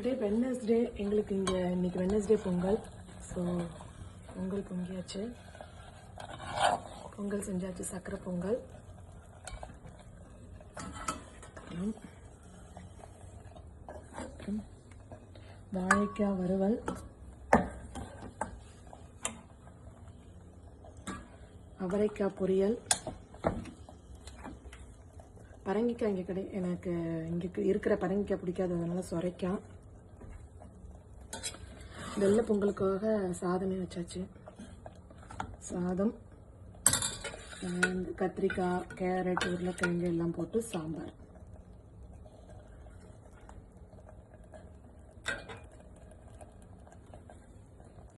Today Wednesday. எங்களுக்கு இங்கே இன்னைக்கு வெட்னஸ்டே பொங்கல். ஸோ பொங்கல் பொங்கியாச்சு, பொங்கல் செஞ்சாச்சு, சக்கரை பொங்கல். வாழைக்காய் வறுவல், அவரைக்காய் பொரியல், பரங்கிக்காய் இங்கே எனக்கு இங்கே இருக்கிற பரங்கிக்காய் பிடிக்காது, அதனால சொரைக்காய். வெள்ளை பொங்கலுக்காக சாதமே வச்சாச்சு. சாதம், கத்திரிக்காய், கேரட், உருளைக்கிழங்கு எல்லாம் போட்டு சாம்பார்.